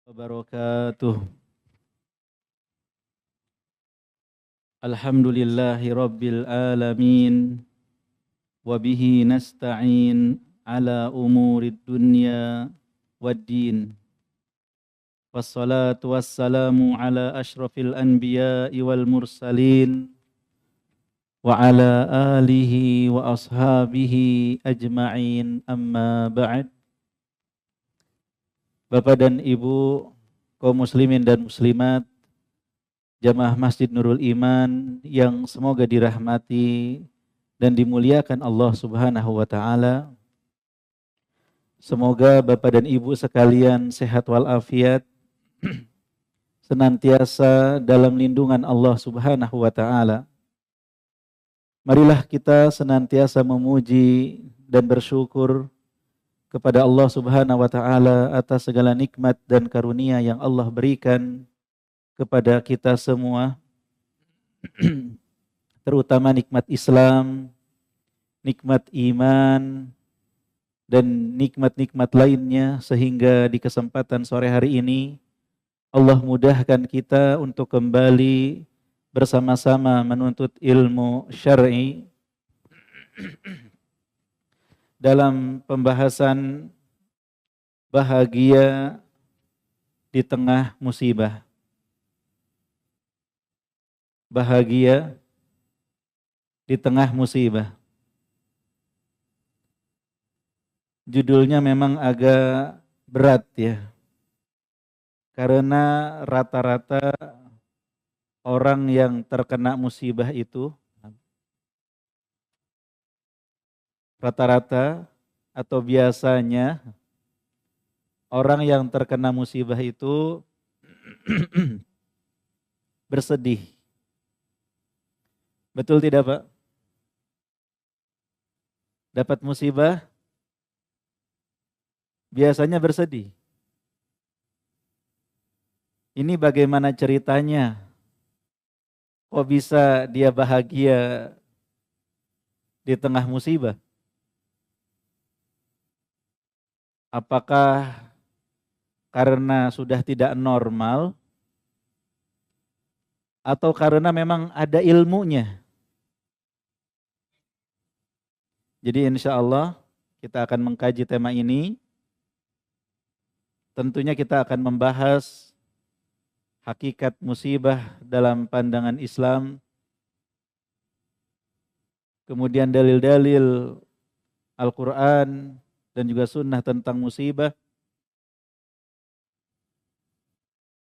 Wabarakatuh. Alhamdulillahi rabbil alamin. Wabihi nasta'in ala umurid dunya waddin. Wassalatu wassalamu ala ashrafil anbiya'i wal mursalin. Wa ala alihi wa ashabihi ajma'in, amma ba'd. Bapak dan Ibu kaum muslimin dan muslimat, jamaah Masjid Nurul Iman yang semoga dirahmati dan dimuliakan Allah Subhanahu wa taala. Semoga Bapak dan Ibu sekalian sehat walafiat, senantiasa dalam lindungan Allah Subhanahu wa taala. Marilah kita senantiasa memuji dan bersyukur kepada Allah Subhanahu wa taala atas segala nikmat dan karunia yang Allah berikan kepada kita semua, terutama nikmat Islam, nikmat iman, dan nikmat-nikmat lainnya, sehingga di kesempatan sore hari ini Allah mudahkan kita untuk kembali bersama-sama menuntut ilmu syar'i dalam pembahasan bahagia di tengah musibah. Bahagia di tengah musibah. Judulnya memang agak berat ya. Karena rata-rata orang yang terkena musibah itu, rata-rata atau biasanya orang yang terkena musibah itu bersedih. Betul tidak, Pak? Dapat musibah biasanya bersedih. Ini bagaimana ceritanya? Kok bisa dia bahagia di tengah musibah? Apakah karena sudah tidak normal atau karena memang ada ilmunya? Jadi insya Allah kita akan mengkaji tema ini. Tentunya kita akan membahas hakikat musibah dalam pandangan Islam. Kemudian dalil-dalil Al-Quran dan juga sunnah tentang musibah.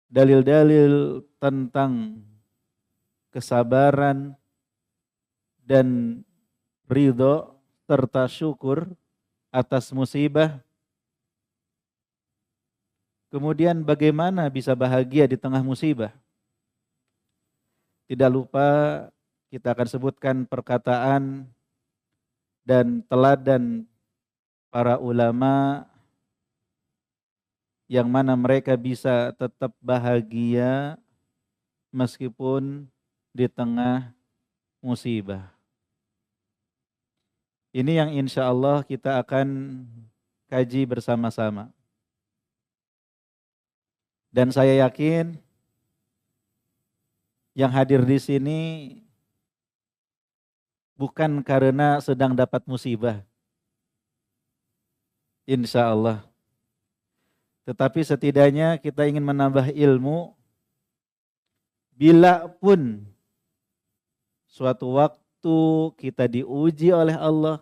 Dalil-dalil tentang kesabaran dan ridho serta syukur atas musibah. Kemudian bagaimana bisa bahagia di tengah musibah. Tidak lupa kita akan sebutkan perkataan dan teladan para ulama yang mana mereka bisa tetap bahagia meskipun di tengah musibah. Ini yang insya Allah kita akan kaji bersama-sama. Dan saya yakin yang hadir di sini bukan karena sedang dapat musibah. Insya Allah. Tetapi setidaknya kita ingin menambah ilmu. Bila pun suatu waktu kita diuji oleh Allah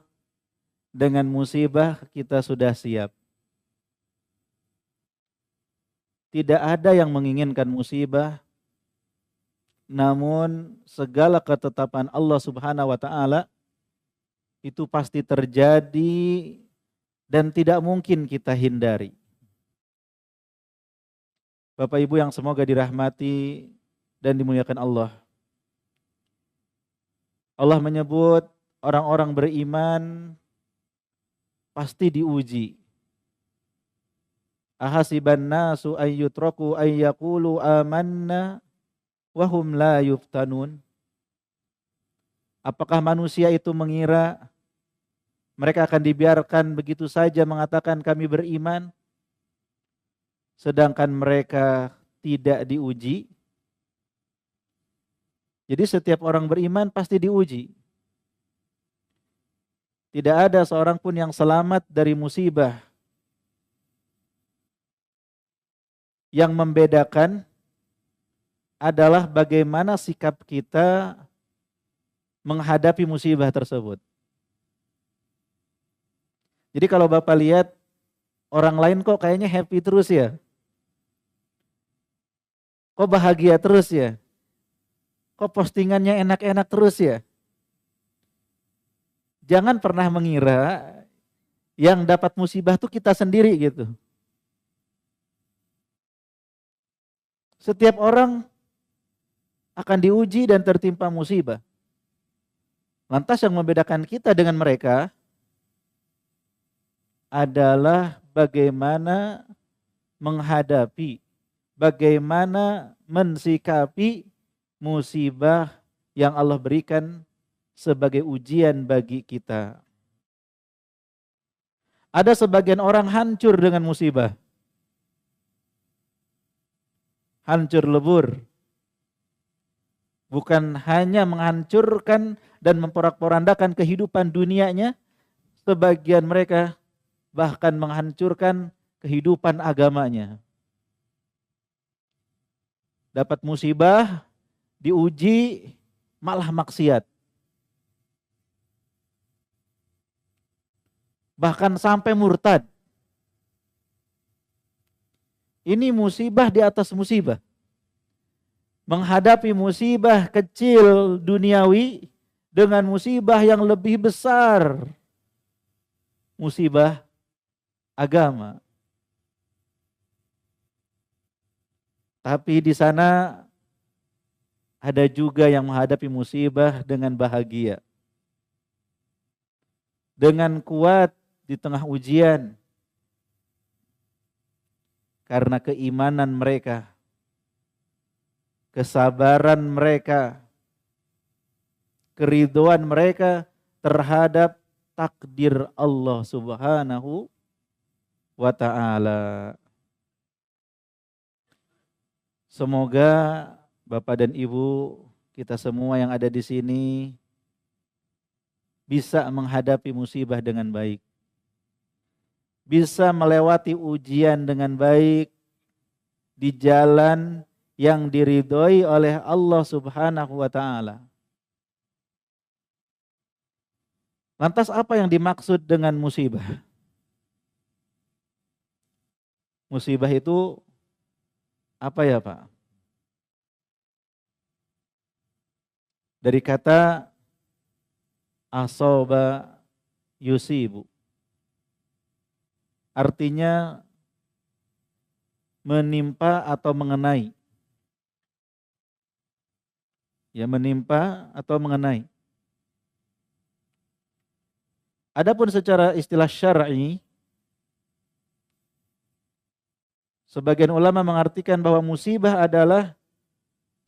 dengan musibah, kita sudah siap. Tidak ada yang menginginkan musibah, namun segala ketetapan Allah Subhanahu wa taala itu pasti terjadi dan tidak mungkin kita hindari. Bapak Ibu yang semoga dirahmati dan dimuliakan Allah. Allah menyebut orang-orang beriman pasti diuji. Ahasiban nasu ayyutraku ayyaqulu amanna wa hum la yuftanun. Apakah manusia itu mengira mereka akan dibiarkan begitu saja mengatakan kami beriman sedangkan mereka tidak diuji. Jadi setiap orang beriman pasti diuji. Tidak ada seorang pun yang selamat dari musibah. Yang membedakan adalah bagaimana sikap kita menghadapi musibah tersebut. Jadi kalau Bapak lihat orang lain kok kayaknya happy terus ya. Kok bahagia terus ya. Kok postingannya enak-enak terus ya. Jangan pernah mengira yang dapat musibah tuh kita sendiri gitu. Setiap orang akan diuji dan tertimpa musibah. Lantas yang membedakan kita dengan mereka adalah bagaimana menghadapi, bagaimana mensikapi musibah yang Allah berikan sebagai ujian bagi kita. Ada sebagian orang hancur dengan musibah. Hancur lebur. Bukan hanya menghancurkan dan memporak-porandakan kehidupan dunianya, sebagian mereka bahkan menghancurkan kehidupan agamanya. Dapat musibah, diuji, malah maksiat. Bahkan sampai murtad. Ini musibah di atas musibah. Menghadapi musibah kecil duniawi dengan musibah yang lebih besar. Musibah agama. Tapi di sana ada juga yang menghadapi musibah dengan bahagia. Dengan kuat di tengah ujian. Karena keimanan mereka, kesabaran mereka, keridhaan mereka terhadap takdir Allah Subhanahu wa ta'ala. Semoga Bapak dan Ibu, kita semua yang ada di sini bisa menghadapi musibah dengan baik. Bisa melewati ujian dengan baik di jalan yang diridhoi oleh Allah Subhanahu wa ta'ala. Lantas apa yang dimaksud dengan musibah? Musibah itu apa ya Pak? Dari kata asoba yusibu. Artinya menimpa atau mengenai. Ya, menimpa atau mengenai. Adapun secara istilah syar'i, sebagian ulama mengartikan bahwa musibah adalah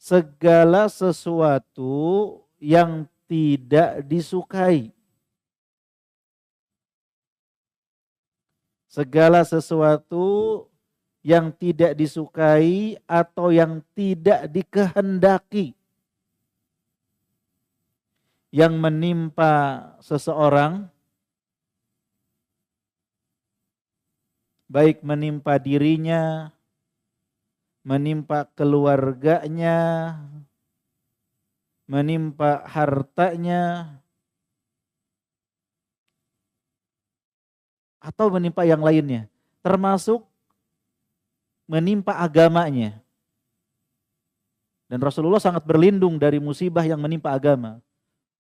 segala sesuatu yang tidak disukai. Segala sesuatu yang tidak disukai atau yang tidak dikehendaki. Yang menimpa seseorang, baik menimpa dirinya, menimpa keluarganya, menimpa hartanya, atau menimpa yang lainnya, termasuk menimpa agamanya. Dan Rasulullah sangat berlindung dari musibah yang menimpa agama.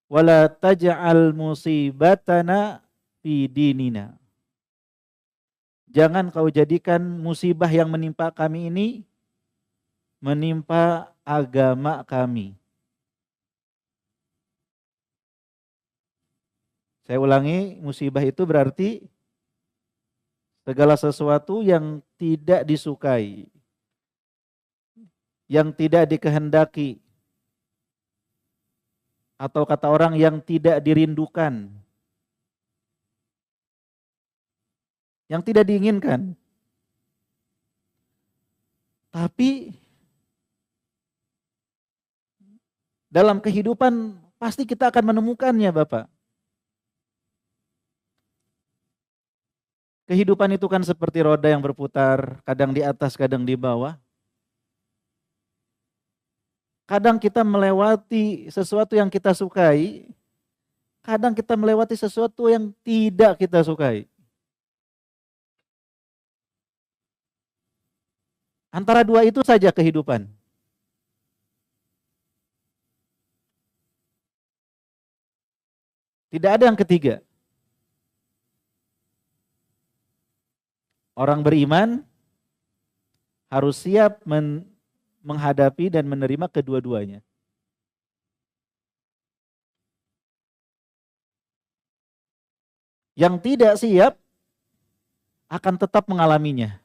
Wala taj'al musibatana fi dinina. Jangan kau jadikan musibah yang menimpa kami ini menimpa agama kami. Saya ulangi, musibah itu berarti segala sesuatu yang tidak disukai, yang tidak dikehendaki, atau kata orang yang tidak dirindukan, yang tidak diinginkan. Tapi dalam kehidupan pasti kita akan menemukannya, Bapak. Kehidupan itu kan seperti roda yang berputar, kadang di atas, kadang di bawah. Kadang kita melewati sesuatu yang kita sukai, kadang kita melewati sesuatu yang tidak kita sukai. Antara dua itu saja kehidupan. Tidak ada yang ketiga. Orang beriman harus siap menghadapi dan menerima kedua-duanya. Yang tidak siap akan tetap mengalaminya.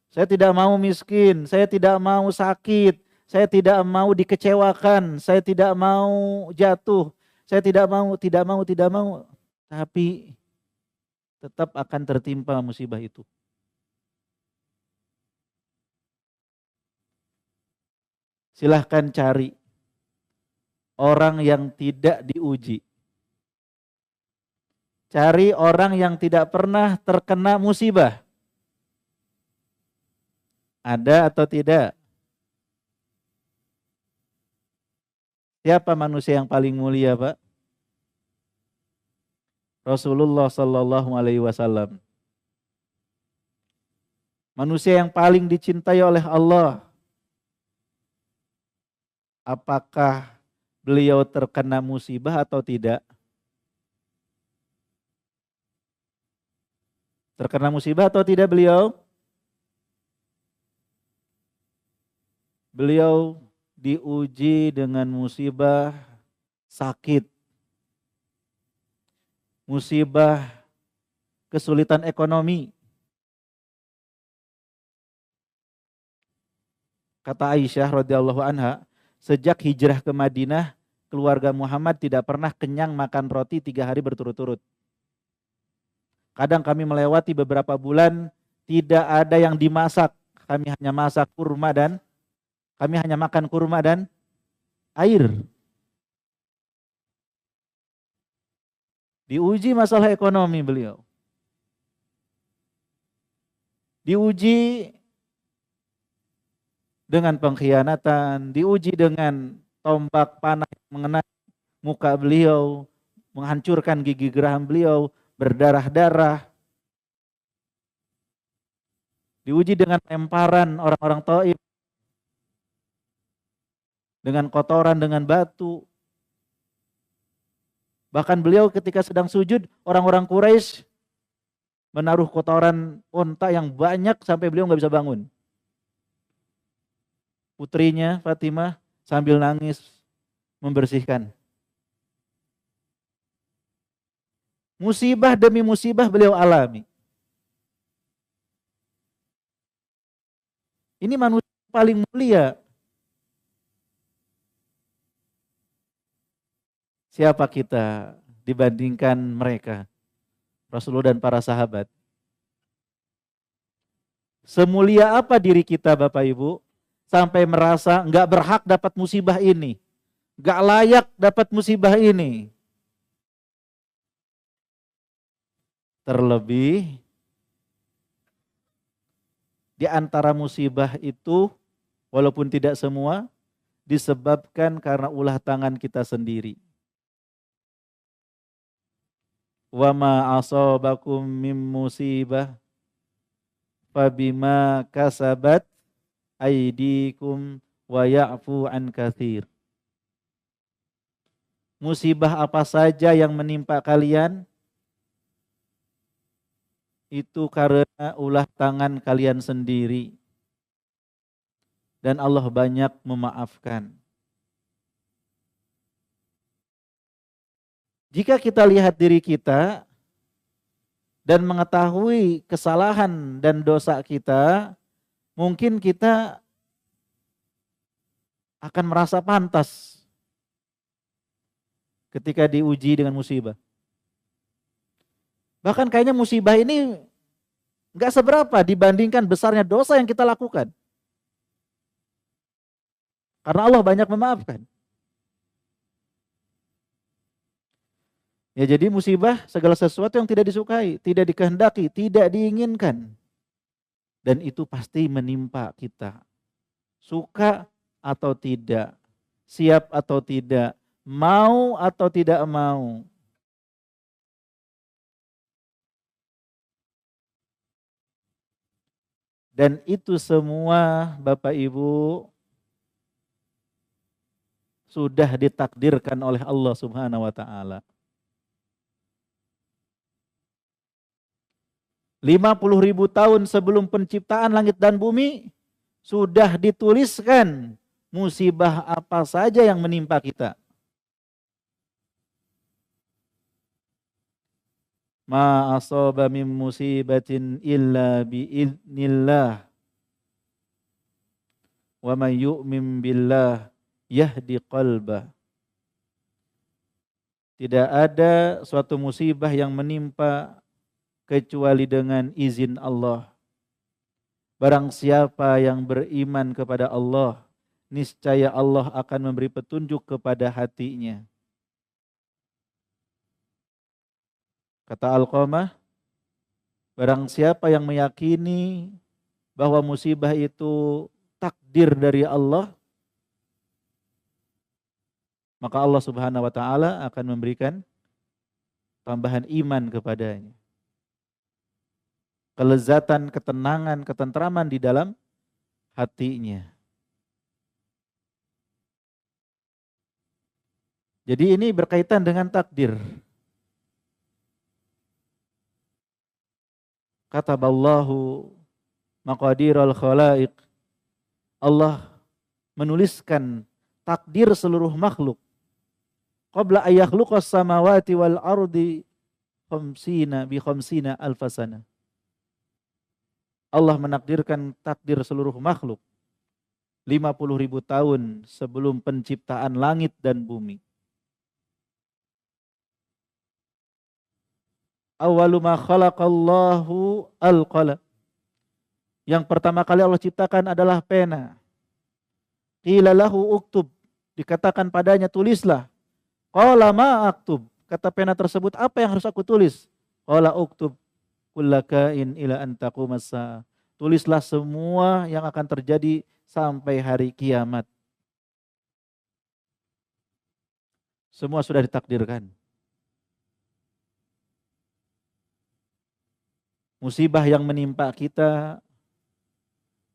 Saya tidak mau miskin, saya tidak mau sakit, saya tidak mau dikecewakan, saya tidak mau jatuh, saya tidak mau. Tapi tetap akan tertimpa musibah itu. Silahkan cari orang yang tidak diuji. Cari orang yang tidak pernah terkena musibah. Ada atau tidak? Siapa manusia yang paling mulia, Pak? Rasulullah Sallallahu Alaihi Wasallam. Manusia yang paling dicintai oleh Allah. Apakah beliau terkena musibah atau tidak? Terkena musibah atau tidak beliau? Beliau diuji dengan musibah sakit, musibah kesulitan ekonomi. Kata Aisyah radhiyallahu anha, sejak hijrah ke Madinah, keluarga Muhammad tidak pernah kenyang makan roti 3 hari berturut-turut. Kadang kami melewati beberapa bulan tidak ada yang dimasak. Kami hanya makan kurma dan air. Diuji masalah ekonomi beliau. Diuji dengan pengkhianatan, diuji dengan tombak panah yang mengenai muka beliau, menghancurkan gigi geraham beliau, berdarah-darah. Diuji dengan lemparan orang-orang Taif, dengan kotoran, dengan batu. Bahkan beliau ketika sedang sujud, orang-orang Quraisy menaruh kotoran unta yang banyak sampai beliau nggak bisa bangun. Putrinya Fatimah sambil nangis membersihkan. Musibah demi musibah beliau alami. Ini manusia paling mulia. Siapa kita dibandingkan mereka? Rasulullah dan para sahabat. Semulia apa diri kita Bapak Ibu sampai merasa nggak berhak dapat musibah ini, nggak layak dapat musibah ini. Terlebih di antara musibah itu, walaupun tidak semua, disebabkan karena ulah tangan kita sendiri. Wa ma asabakum mim musibah fabima kasabat aydikum wa ya'fu an katsir. Musibah apa saja yang menimpa kalian itu karena ulah tangan kalian sendiri. Dan Allah banyak memaafkan. Jika kita lihat diri kita dan mengetahui kesalahan dan dosa kita, mungkin kita akan merasa pantas ketika diuji dengan musibah. Bahkan kayaknya musibah ini Nggak seberapa dibandingkan besarnya dosa yang kita lakukan. Karena Allah banyak memaafkan. Ya jadi musibah segala sesuatu yang tidak disukai, tidak dikehendaki, tidak diinginkan. Dan itu pasti menimpa kita. Suka atau tidak, siap atau tidak, mau atau tidak mau. Dan itu semua Bapak Ibu sudah ditakdirkan oleh Allah Subhanahu wa taala. 50.000 tahun sebelum penciptaan langit dan bumi sudah dituliskan musibah apa saja yang menimpa kita. Ma asaba min musibatin illa biidznillah wa man yu'min billah yahdi qalbah. Tidak ada suatu musibah yang menimpa kecuali dengan izin Allah. Barang siapa yang beriman kepada Allah, niscaya Allah akan memberi petunjuk kepada hatinya. Kata Alqamah, barang siapa yang meyakini bahwa musibah itu takdir dari Allah, maka Allah Subhanahu wa taala akan memberikan tambahan iman kepadanya. Kelezatan, ketenangan, ketentraman di dalam hatinya. Jadi ini berkaitan dengan takdir. Kataballahu maqadirul khalaiq. Allah menuliskan takdir seluruh makhluk. Qabla ayakhluqas samawati wal ardi khamsina alfasana. Allah menakdirkan takdir seluruh makhluk 50.000 tahun sebelum penciptaan langit dan bumi. Awwalu ma khalaqallahu al-qalam. Yang pertama kali Allah ciptakan adalah pena. Qila lahu uktub. Dikatakan padanya tulislah. Qala ma aktub. Kata pena tersebut, apa yang harus aku tulis? Qala uktub kullakain ila an taqumas saah. Tulislah semua yang akan terjadi sampai hari kiamat. Semua sudah ditakdirkan. Musibah yang menimpa kita,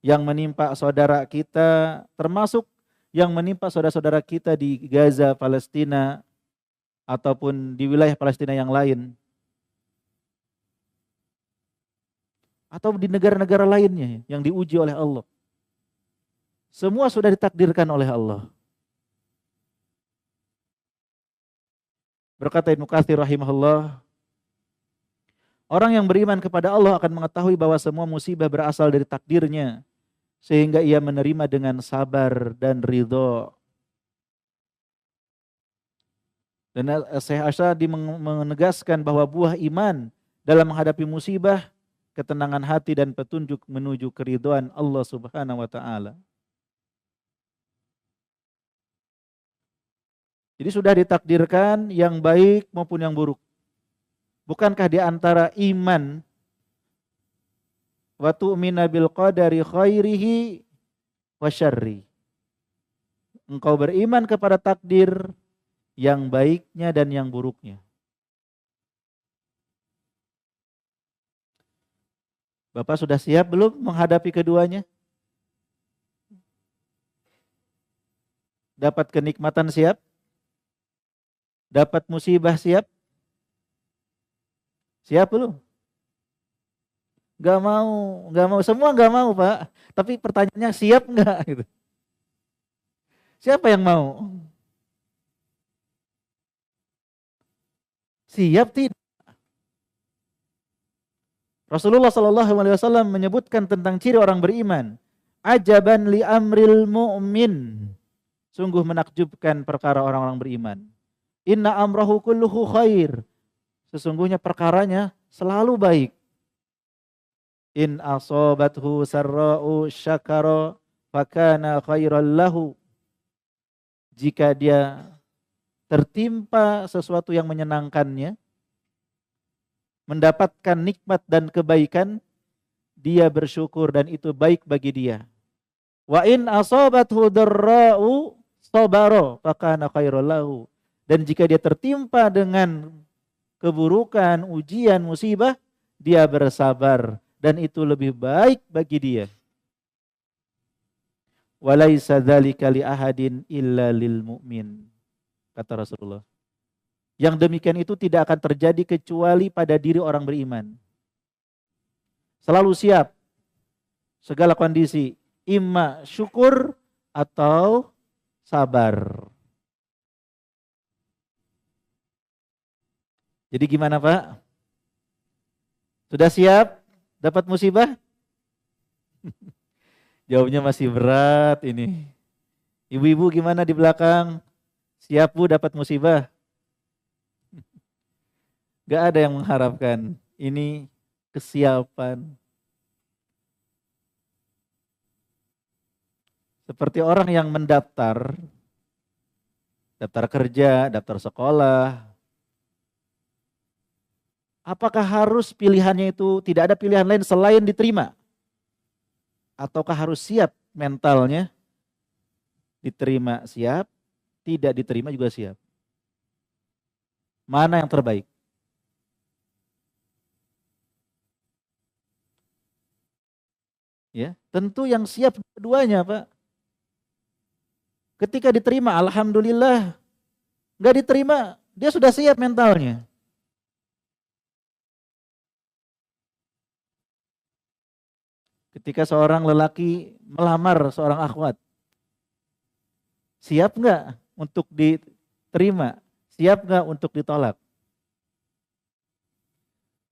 yang menimpa saudara kita, termasuk yang menimpa saudara-saudara kita di Gaza, Palestina, ataupun di wilayah Palestina yang lain, atau di negara-negara lainnya yang diuji oleh Allah. Semua sudah ditakdirkan oleh Allah. Berkata Ibnu Katsir rahimahullah, orang yang beriman kepada Allah akan mengetahui bahwa semua musibah berasal dari takdirnya, sehingga ia menerima dengan sabar dan ridho. Dan Syekh Asy'ari menegaskan bahwa buah iman dalam menghadapi musibah, ketenangan hati dan petunjuk menuju keridhaan Allah Subhanahu wa taala. Jadi sudah ditakdirkan yang baik maupun yang buruk. Bukankah di antara iman wa tu'mina bil qadari khairihi wa syarri, engkau beriman kepada takdir yang baiknya dan yang buruknya. Bapak sudah siap belum menghadapi keduanya? Dapat kenikmatan siap? Dapat musibah siap? Siap belum? Gak mau, semua gak mau Pak. Tapi pertanyaannya siap gak? Gitu. Siapa yang mau? Siap tidak? Rasulullah SAW menyebutkan tentang ciri orang beriman. Ajaban li amril mu'min. Sungguh menakjubkan perkara orang-orang beriman. Inna amrahu kulluhu khair. Sesungguhnya perkaranya selalu baik. In asabathu sarra'u syakara fakana khairal lahu. Jika dia tertimpa sesuatu yang menyenangkannya, mendapatkan nikmat dan kebaikan, dia bersyukur dan itu baik bagi dia. Wa in asabathu darra'u sabara fakana khairal lahu. Dan jika dia tertimpa dengan keburukan, ujian, musibah, dia bersabar dan itu lebih baik bagi dia. Walaisa dzalika li ahadin illa lil mu'min, kata Rasulullah. Yang demikian itu tidak akan terjadi kecuali pada diri orang beriman. Selalu siap segala kondisi, imma syukur atau sabar. Jadi gimana Pak? Sudah siap dapat musibah? Jawabnya masih berat ini. Ibu-ibu gimana di belakang? Siap Bu dapat musibah? Gak ada yang mengharapkan. Ini kesiapan. Seperti orang yang mendaftar, daftar kerja, daftar sekolah. Apakah harus pilihannya itu tidak ada pilihan lain selain diterima? Ataukah harus siap mentalnya? Diterima siap, tidak diterima juga siap. Mana yang terbaik? Ya, tentu yang siap keduanya, Pak. Ketika diterima, alhamdulillah. Enggak diterima, dia sudah siap mentalnya. Ketika seorang lelaki melamar seorang akhwat, siap nggak untuk diterima? Siap nggak untuk ditolak?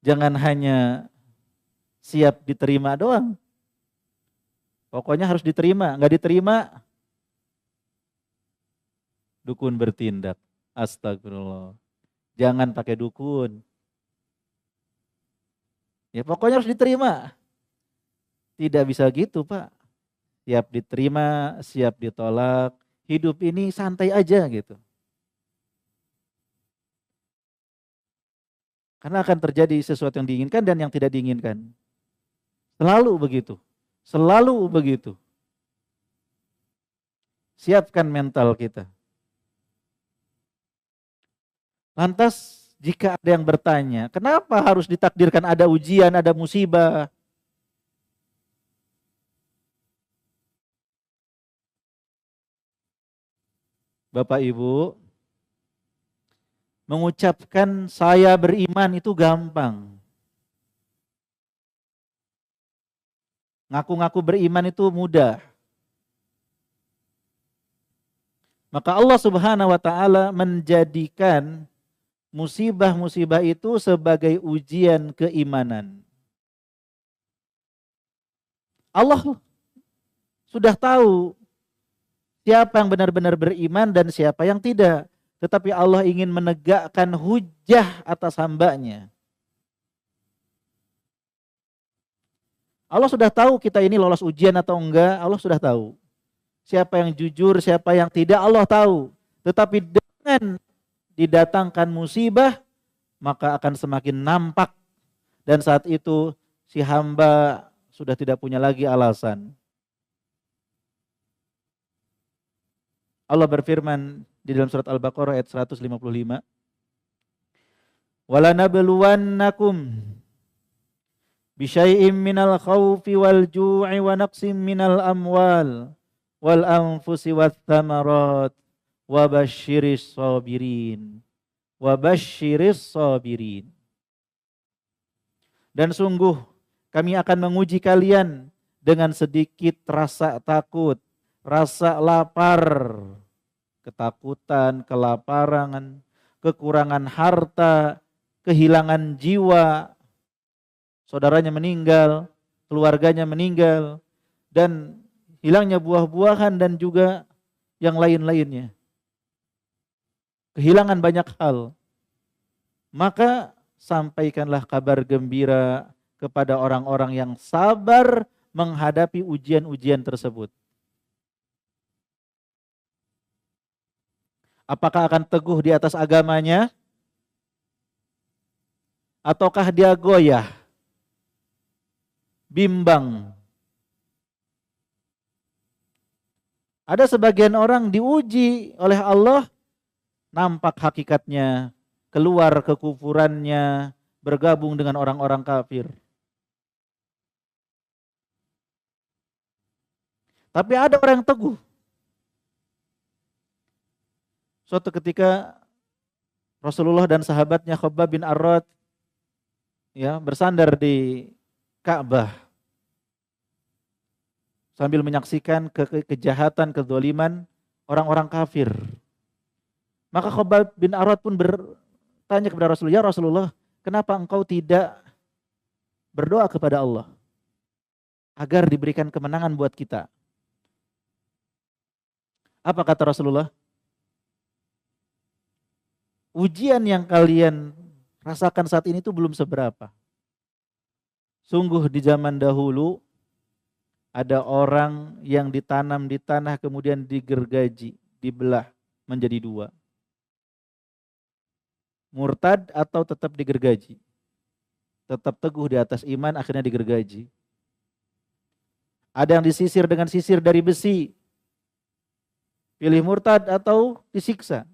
Jangan hanya siap diterima doang. Pokoknya harus diterima. Nggak diterima, dukun bertindak. Astagfirullah. Jangan pakai dukun. Ya pokoknya harus diterima. Tidak bisa gitu Pak. Siap diterima, siap ditolak. Hidup ini santai aja gitu. Karena akan terjadi sesuatu yang diinginkan dan yang tidak diinginkan. Selalu begitu. Selalu begitu. Siapkan mental kita. Lantas jika ada yang bertanya, kenapa harus ditakdirkan ada ujian, ada musibah? Bapak Ibu, mengucapkan saya beriman itu gampang. Ngaku-ngaku beriman itu mudah. Maka Allah Subhanahu wa taala menjadikan musibah-musibah itu sebagai ujian keimanan. Allah sudah tahu siapa yang benar-benar beriman dan siapa yang tidak. Tetapi Allah ingin menegakkan hujjah atas hambanya. Allah sudah tahu kita ini lolos ujian atau enggak, Allah sudah tahu. Siapa yang jujur, siapa yang tidak, Allah tahu. Tetapi dengan didatangkan musibah, maka akan semakin nampak. Dan saat itu si hamba sudah tidak punya lagi alasan. Allah berfirman di dalam surat Al-Baqarah ayat 155. وَلَنَبْلُوَنَّكُمْ بِشَيْءٍ مِّنَ الْخَوْفِ وَالْجُوعِ وَنَقْصٍ مِّنَ الْأَمْوَالِ وَالْأَنفُسِ وَالثَّمَرَاتِ وَبَشِّرِ الصَّابِرِينَ وَبَشِّرِ الصَّابِرِينَ. Dan sungguh kami akan menguji kalian dengan sedikit rasa takut, rasa lapar, ketakutan, kelaparan, kekurangan harta, kehilangan jiwa, saudaranya meninggal, keluarganya meninggal, dan hilangnya buah-buahan dan juga yang lain-lainnya. Kehilangan banyak hal. Maka sampaikanlah kabar gembira kepada orang-orang yang sabar menghadapi ujian-ujian tersebut. Apakah akan teguh di atas agamanya? Ataukah dia goyah, bimbang? Ada sebagian orang diuji oleh Allah, nampak hakikatnya, keluar kekufurannya, bergabung dengan orang-orang kafir. Tapi ada orang yang teguh. Suatu ketika Rasulullah dan sahabatnya Khabbab bin Arad bersandar di Ka'bah sambil menyaksikan kejahatan, kezaliman orang-orang kafir. Maka Khabbab bin Arad pun bertanya kepada Rasulullah, "Ya Rasulullah, kenapa engkau tidak berdoa kepada Allah agar diberikan kemenangan buat kita?" Apa kata Rasulullah? Ujian yang kalian rasakan saat ini itu belum seberapa. Sungguh di zaman dahulu ada orang yang ditanam di tanah kemudian digergaji, dibelah menjadi dua. Murtad atau tetap digergaji. Tetap teguh di atas iman akhirnya digergaji. Ada yang disisir dengan sisir dari besi. Pilih murtad atau disiksa.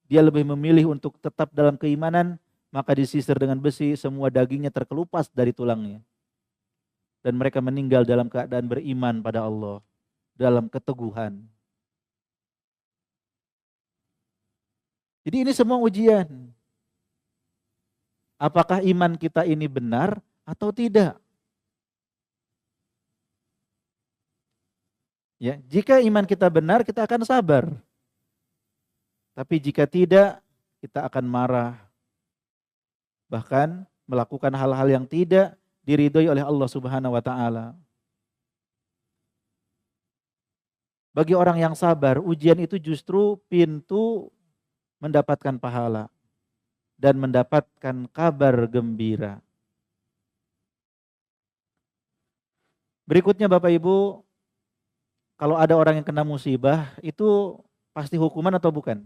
Dia lebih memilih untuk tetap dalam keimanan, maka disisir dengan besi, semua dagingnya terkelupas dari tulangnya. Dan mereka meninggal dalam keadaan beriman pada Allah, dalam keteguhan. Jadi ini semua ujian. Apakah iman kita ini benar atau tidak? Ya, jika iman kita benar, kita akan sabar. Tapi jika tidak, kita akan marah. Bahkan melakukan hal-hal yang tidak diridhoi oleh Allah Subhanahu wa taala. Bagi orang yang sabar, ujian itu justru pintu mendapatkan pahala dan mendapatkan kabar gembira. Berikutnya Bapak Ibu, kalau ada orang yang kena musibah, itu pasti hukuman atau bukan?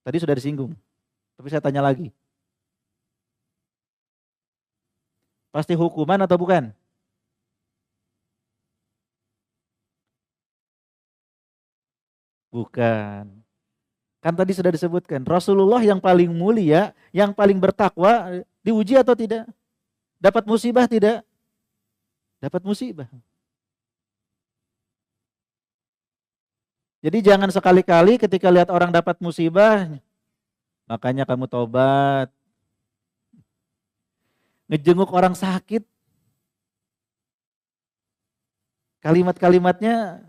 Tadi sudah disinggung, tapi saya tanya lagi. Pasti hukuman atau bukan? Bukan. Kan tadi sudah disebutkan, Rasulullah yang paling mulia, yang paling bertakwa, diuji atau tidak? Dapat musibah tidak? Dapat musibah. Jadi jangan sekali-kali ketika lihat orang dapat musibah, makanya kamu tobat. Ngejenguk orang sakit, kalimat-kalimatnya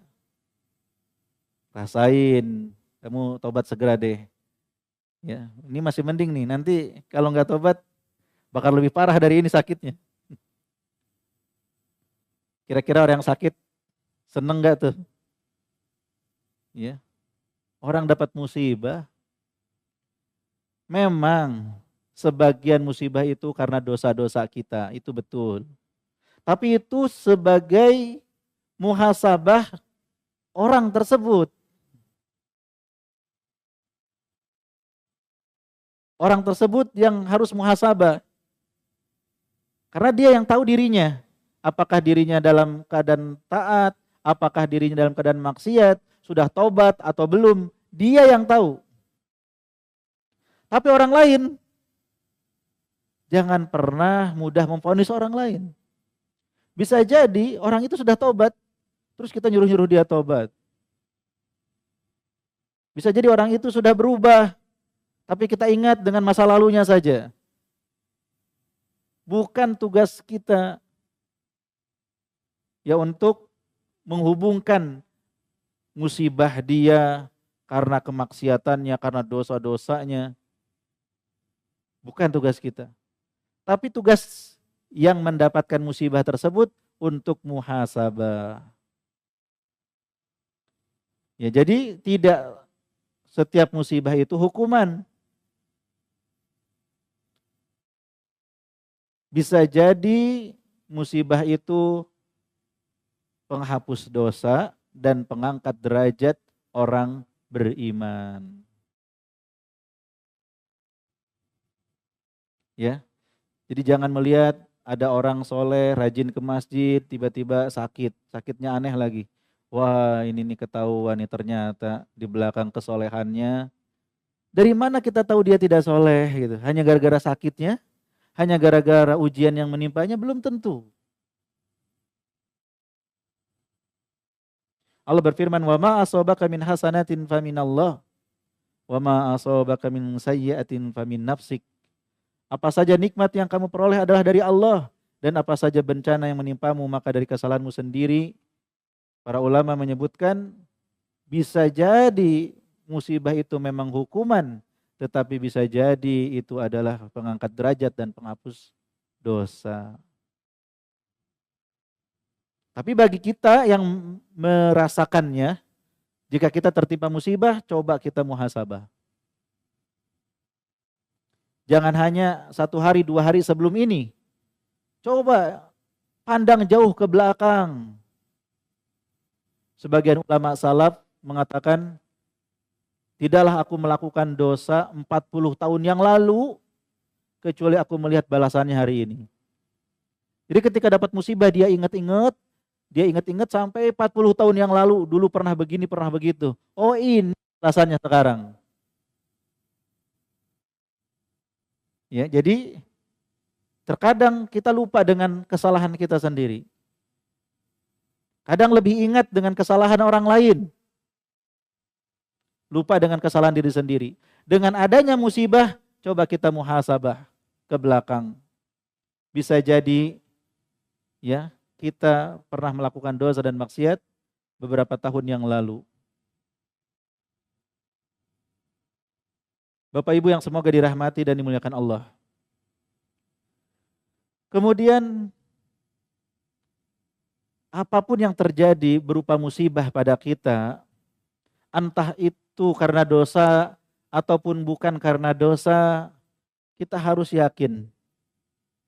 rasain, kamu tobat segera deh. Ya, ini masih mending nih, nanti kalau nggak tobat bakal lebih parah dari ini sakitnya. Kira-kira orang yang sakit seneng nggak tuh? Ya, orang dapat musibah, memang sebagian musibah itu karena dosa-dosa kita, itu betul. Tapi itu sebagai muhasabah orang tersebut. Orang tersebut yang harus muhasabah. Karena dia yang tahu dirinya. Apakah dirinya dalam keadaan taat, apakah dirinya dalam keadaan maksiat, sudah tobat atau belum, dia yang tahu. Tapi orang lain, jangan pernah mudah memvonis orang lain. Bisa jadi orang itu sudah tobat, terus kita nyuruh-nyuruh dia tobat. Bisa jadi orang itu sudah berubah, tapi kita ingat dengan masa lalunya saja. Bukan tugas kita ya untuk menghubungkan musibah dia karena kemaksiatannya, karena dosa-dosanya. Bukan tugas kita. Tapi tugas yang mendapatkan musibah tersebut untuk muhasabah. Ya, jadi tidak setiap musibah itu hukuman. Bisa jadi musibah itu penghapus dosa dan pengangkat derajat orang beriman. Ya. Jadi jangan melihat ada orang soleh, rajin ke masjid, tiba-tiba sakit. Sakitnya aneh lagi. Wah, ini nih ketahuan nih ternyata di belakang kesolehannya. Dari mana kita tahu dia tidak soleh gitu? Hanya gara-gara sakitnya? Hanya gara-gara ujian yang menimpanya? Belum tentu. Allah berfirman, "Wa ma asabaka min hasanatin faminallah, wa ma asabaka min sayyi'atin famin nafsik." Apa saja nikmat yang kamu peroleh adalah dari Allah, dan apa saja bencana yang menimpamu maka dari kesalahanmu sendiri. Para ulama menyebutkan bisa jadi musibah itu memang hukuman, tetapi bisa jadi itu adalah pengangkat derajat dan penghapus dosa. Tapi bagi kita yang merasakannya, jika kita tertimpa musibah, coba kita muhasabah. Jangan hanya 1 hari, 2 hari sebelum ini. Coba pandang jauh ke belakang. Sebagian ulama salaf mengatakan, tidaklah aku melakukan dosa 40 tahun yang lalu, kecuali aku melihat balasannya hari ini. Jadi ketika dapat musibah dia ingat-ingat sampai 40 tahun yang lalu, dulu pernah begini, pernah begitu. Oh ini balasannya sekarang. Ya, jadi terkadang kita lupa dengan kesalahan kita sendiri. Kadang lebih ingat dengan kesalahan orang lain. Lupa dengan kesalahan diri sendiri. Dengan adanya musibah, coba kita muhasabah ke belakang. Bisa jadi ya, kita pernah melakukan dosa dan maksiat beberapa tahun yang lalu. Bapak Ibu yang semoga dirahmati dan dimuliakan Allah. Kemudian apapun yang terjadi berupa musibah pada kita, entah itu karena dosa ataupun bukan karena dosa, kita harus yakin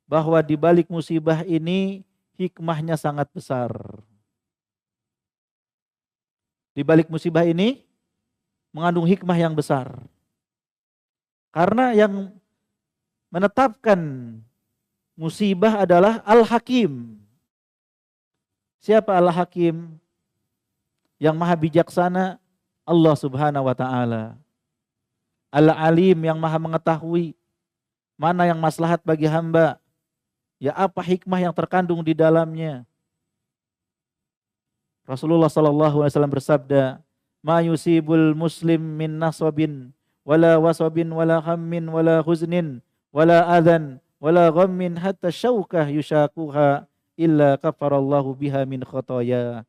bahwa di balik musibah ini hikmahnya sangat besar. Di balik musibah ini mengandung hikmah yang besar. Karena yang menetapkan musibah adalah Al-Hakim. Siapa Al-Hakim? Yang maha bijaksana, Allah Subhanahu wa ta'ala. Al-Alim yang maha mengetahui mana yang maslahat bagi hamba. Ya apa hikmah yang terkandung di dalamnya. Rasulullah SAW bersabda, "Ma yusibul muslim min nasabin wala wasabin wala hammin wala huznin wala adhan wala ghammin hatta syaukah yushakuha illa kafarallahu biha min khotoya."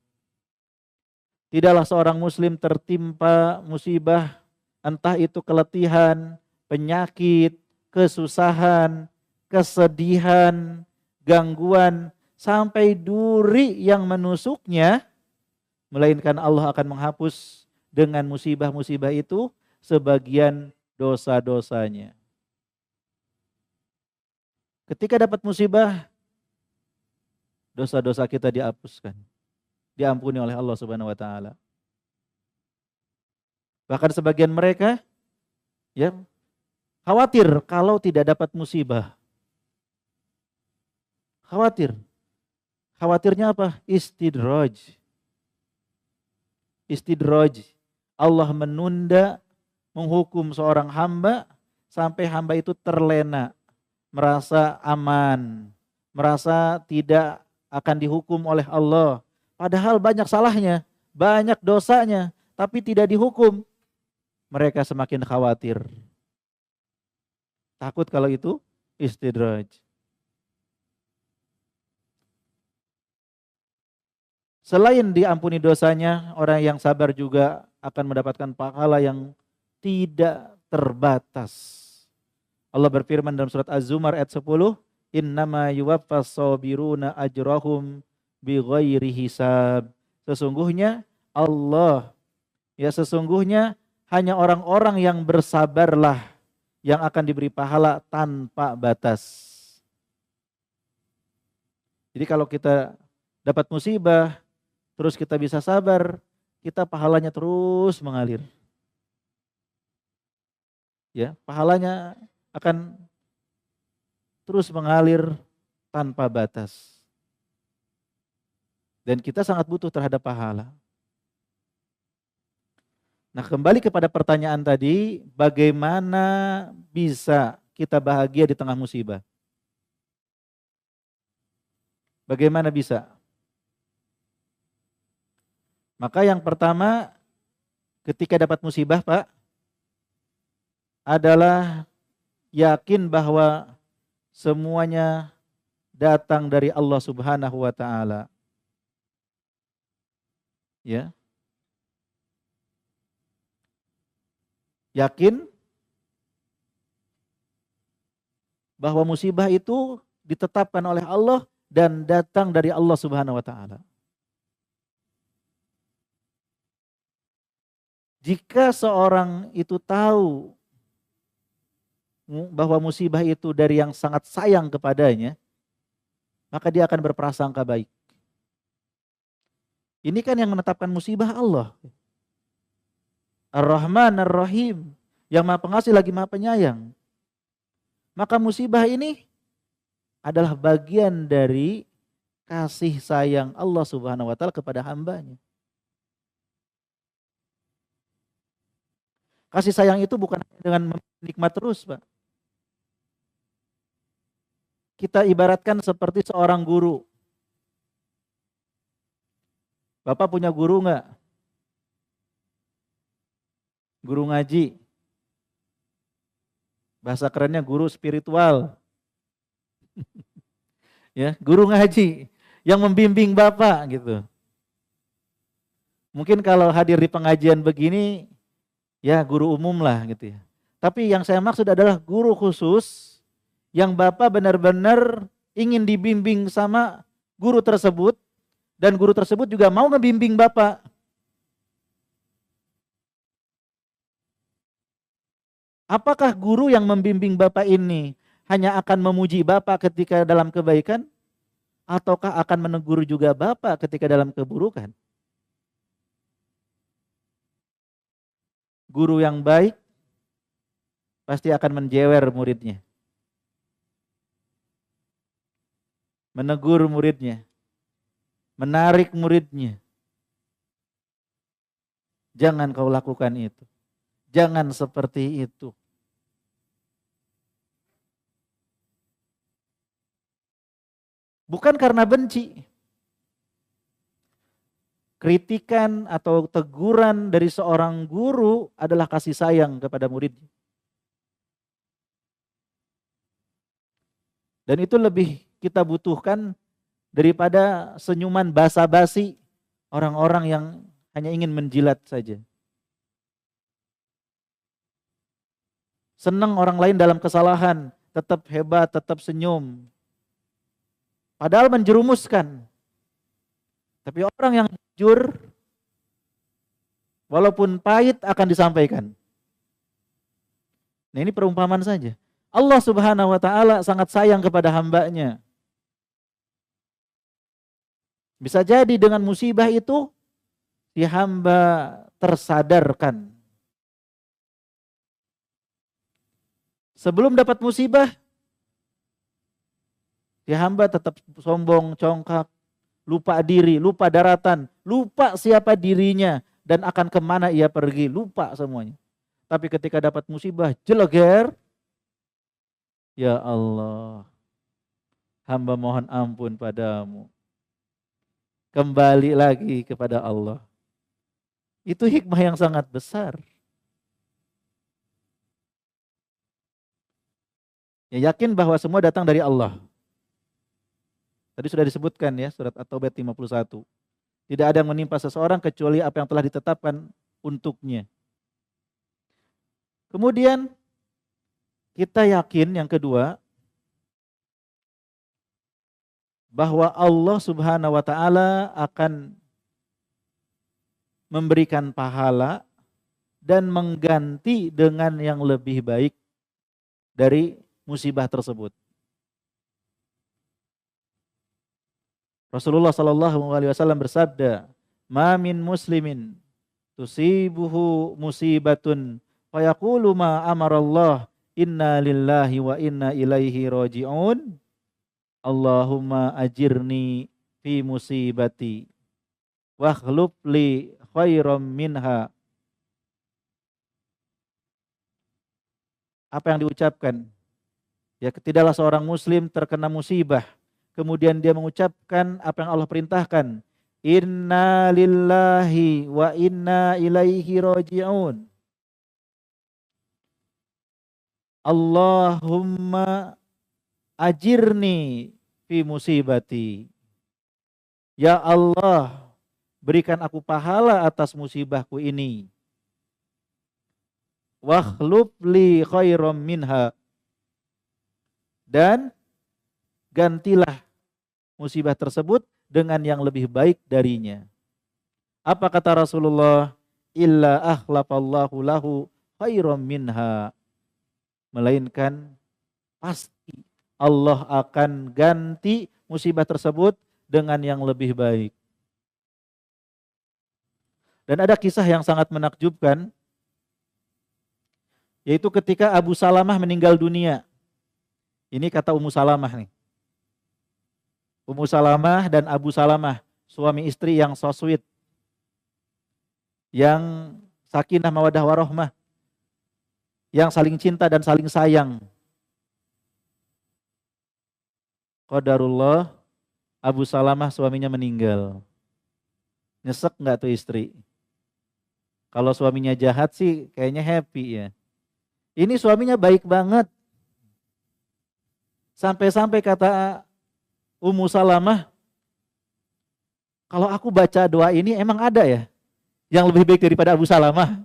Tidaklah seorang muslim tertimpa musibah, entah itu keletihan, penyakit, kesusahan, kesedihan, gangguan, sampai duri yang menusuknya, melainkan Allah akan menghapus dengan musibah-musibah itu sebagian dosa-dosanya. Ketika dapat musibah, dosa-dosa kita dihapuskan, diampuni oleh Allah Subhanahu wa taala. Bahkan sebagian mereka ya khawatir kalau tidak dapat musibah. Khawatir. Khawatirnya apa? Istidraj. Istidraj. Allah menunda menghukum seorang hamba sampai hamba itu terlena, merasa aman, merasa tidak akan dihukum oleh Allah. Padahal banyak salahnya, banyak dosanya, tapi tidak dihukum. Mereka semakin khawatir. Takut kalau itu istidraj. Selain diampuni dosanya, orang yang sabar juga akan mendapatkan pahala yang tidak terbatas. Allah berfirman dalam surat Az-Zumar ayat 10, "Innama yuwaffas sabiruna ajrahum bighairi hisab." Sesungguhnya sesungguhnya hanya orang-orang yang bersabarlah yang akan diberi pahala tanpa batas. Jadi kalau kita dapat musibah, terus kita bisa sabar, kita pahalanya terus mengalir. Ya, pahalanya akan terus mengalir tanpa batas. Dan kita sangat butuh terhadap pahala. Nah, kembali kepada pertanyaan tadi, bagaimana bisa kita bahagia di tengah musibah? Bagaimana bisa? Maka yang pertama, ketika dapat musibah, Pak, adalah yakin bahwa semuanya datang dari Allah Subhanahu wa taala. Ya. Yakin bahwa musibah itu ditetapkan oleh Allah dan datang dari Allah Subhanahu wa taala. Jika seorang itu tahu bahwa musibah itu dari yang sangat sayang kepadanya, maka dia akan berprasangka baik. Ini kan yang menetapkan musibah Allah. Ar-Rahman Ar-Rahim, yang Maha Pengasih lagi Maha Penyayang. Maka musibah ini adalah bagian dari kasih sayang Allah Subhanahu wa taala kepada hambanya. Kasih sayang itu bukan dengan nikmat terus, Pak. Kita ibaratkan seperti seorang guru. Bapak punya guru enggak? Guru ngaji. Bahasa kerennya guru spiritual. Ya, guru ngaji yang membimbing Bapak gitu. Mungkin kalau hadir di pengajian begini ya guru umum lah gitu ya. Tapi yang saya maksud adalah guru khusus yang Bapak benar-benar ingin dibimbing sama guru tersebut dan guru tersebut juga mau ngebimbing Bapak. Apakah guru yang membimbing Bapak ini hanya akan memuji Bapak ketika dalam kebaikan? Ataukah akan menegur juga Bapak ketika dalam keburukan? Guru yang baik pasti akan menjewer muridnya. Menegur muridnya. Menarik muridnya. Jangan kau lakukan itu. Jangan seperti itu. Bukan karena benci. Kritikan atau teguran dari seorang guru adalah kasih sayang kepada muridnya. Dan itu lebih kita butuhkan daripada senyuman basa-basi orang-orang yang hanya ingin menjilat saja. Senang orang lain dalam kesalahan, tetap hebat, tetap senyum. Padahal menjerumuskan. Tapi orang yang jujur, walaupun pahit akan disampaikan. Nah ini perumpamaan saja. Allah Subhanahu wa taala sangat sayang kepada hambanya. Bisa jadi dengan musibah itu, si hamba tersadarkan. Sebelum dapat musibah, si hamba tetap sombong, congkak, lupa diri, lupa daratan, lupa siapa dirinya, dan akan kemana ia pergi, lupa semuanya. Tapi ketika dapat musibah, jeleger, ya Allah, hamba mohon ampun padamu. Kembali lagi kepada Allah. Itu hikmah yang sangat besar. Ya, yakin bahwa semua datang dari Allah. Tadi sudah disebutkan ya, surat At-Taubah 51. Tidak ada yang menimpa seseorang kecuali apa yang telah ditetapkan untuknya. Kemudian kita yakin yang kedua, bahwa Allah Subhanahu wa taala akan memberikan pahala dan mengganti dengan yang lebih baik dari musibah tersebut. Rasulullah sallallahu alaihi wasallam bersabda, "Ma min muslimin tusibuhu musibatun fayaqulu ma amarallah inna lillahi wa inna ilaihi raji'un Allahumma ajirni fi musibati wa akhlub li khairam minha." Apa yang diucapkan? Ya, tidaklah seorang muslim terkena musibah kemudian dia mengucapkan apa yang Allah perintahkan, inna lillahi wa inna ilaihi raji'un. Allahumma ajirni fi musibati. Ya Allah, berikan aku pahala atas musibahku ini. Wakhlub li khairam minha. Dan gantilah musibah tersebut dengan yang lebih baik darinya. Apa kata Rasulullah? Illa akhlafallahu lahu khairam minha. Melainkan pasti Allah akan ganti musibah tersebut dengan yang lebih baik. Dan ada kisah yang sangat menakjubkan, yaitu ketika Abu Salamah meninggal dunia. Ini kata Ummu Salamah nih. Ummu Salamah dan Abu Salamah, suami istri yang so sweet, yang sakinah mawaddah warahmah, yang saling cinta dan saling sayang. Qadarullah, Abu Salamah suaminya meninggal. Nyesek nggak tuh istri? Kalau suaminya jahat sih kayaknya happy ya. Ini suaminya baik banget. Sampai-sampai kata Ummu Salamah, kalau aku baca doa ini emang ada ya yang lebih baik daripada Abu Salamah?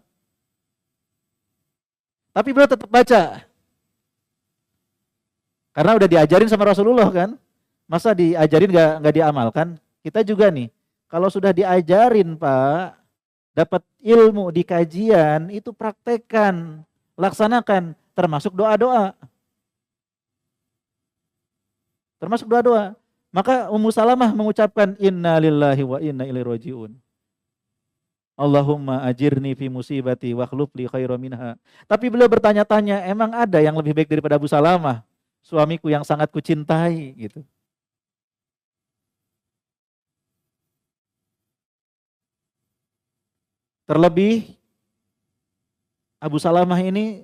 Tapi beliau tetap baca. Karena udah diajarin sama Rasulullah kan. Masa diajarin nggak diamalkan? Kita juga nih, kalau sudah diajarin Pak, dapat ilmu di kajian, itu praktekkan, laksanakan, termasuk doa-doa. Termasuk doa-doa. Maka Ummu Salamah mengucapkan inna lillahi wa inna ilaihi raji'un. Allahumma ajirni fi musibati wa akhluf li khairan minha. Tapi beliau bertanya-tanya, emang ada yang lebih baik daripada Abu Salamah? Suamiku yang sangat kucintai gitu. Terlebih Abu Salamah ini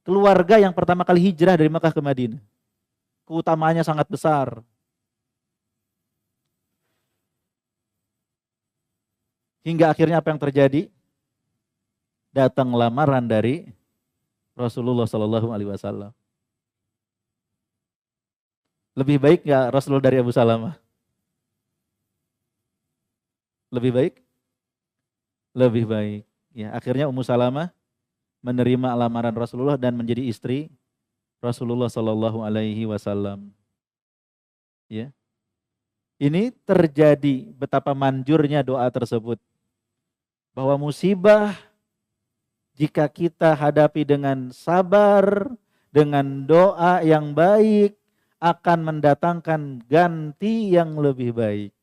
keluarga yang pertama kali hijrah dari Makkah ke Madinah. Keutamaannya sangat besar. Hingga akhirnya apa yang terjadi? Datang lamaran dari Rasulullah Sallallahu Alaihi Wasallam. Lebih baik nggak Rasulullah dari Abu Salamah? Lebih baik? Lebih baik. Ya, akhirnya Ummu Salamah menerima lamaran Rasulullah dan menjadi istri Rasulullah Sallallahu Alaihi Wasallam. Ya, ini terjadi betapa manjurnya doa tersebut. Bahwa musibah jika kita hadapi dengan sabar, dengan doa yang baik, akan mendatangkan ganti yang lebih baik.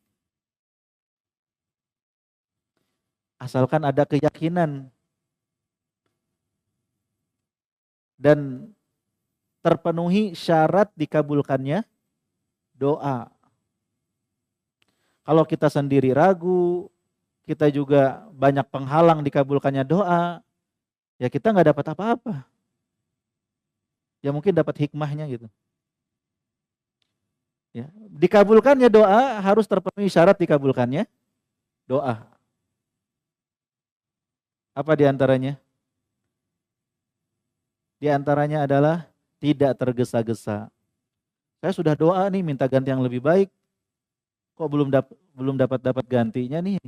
Asalkan ada keyakinan dan terpenuhi syarat dikabulkannya doa. Kalau kita sendiri ragu, kita juga banyak penghalang dikabulkannya doa, ya kita nggak dapat apa-apa. Ya mungkin dapat hikmahnya gitu. Ya, dikabulkannya doa harus terpenuhi syarat dikabulkannya doa. Apa diantaranya? Diantaranya adalah tidak tergesa-gesa. Saya sudah doa nih minta ganti yang lebih baik, kok belum dapat gantinya nih?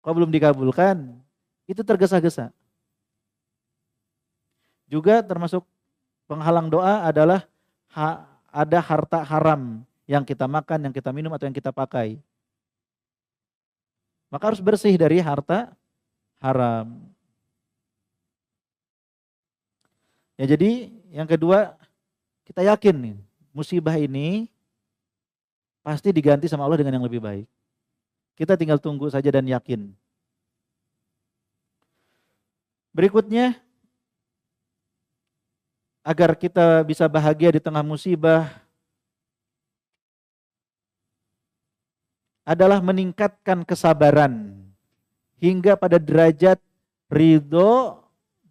Kok belum dikabulkan? Itu tergesa-gesa. Juga termasuk penghalang doa adalah ada harta haram yang kita makan, yang kita minum atau yang kita pakai. Maka harus bersih dari harta haram. Ya jadi yang kedua, kita yakin nih musibah ini pasti diganti sama Allah dengan yang lebih baik. Kita tinggal tunggu saja dan yakin. Berikutnya, agar kita bisa bahagia di tengah musibah adalah meningkatkan kesabaran hingga pada derajat ridho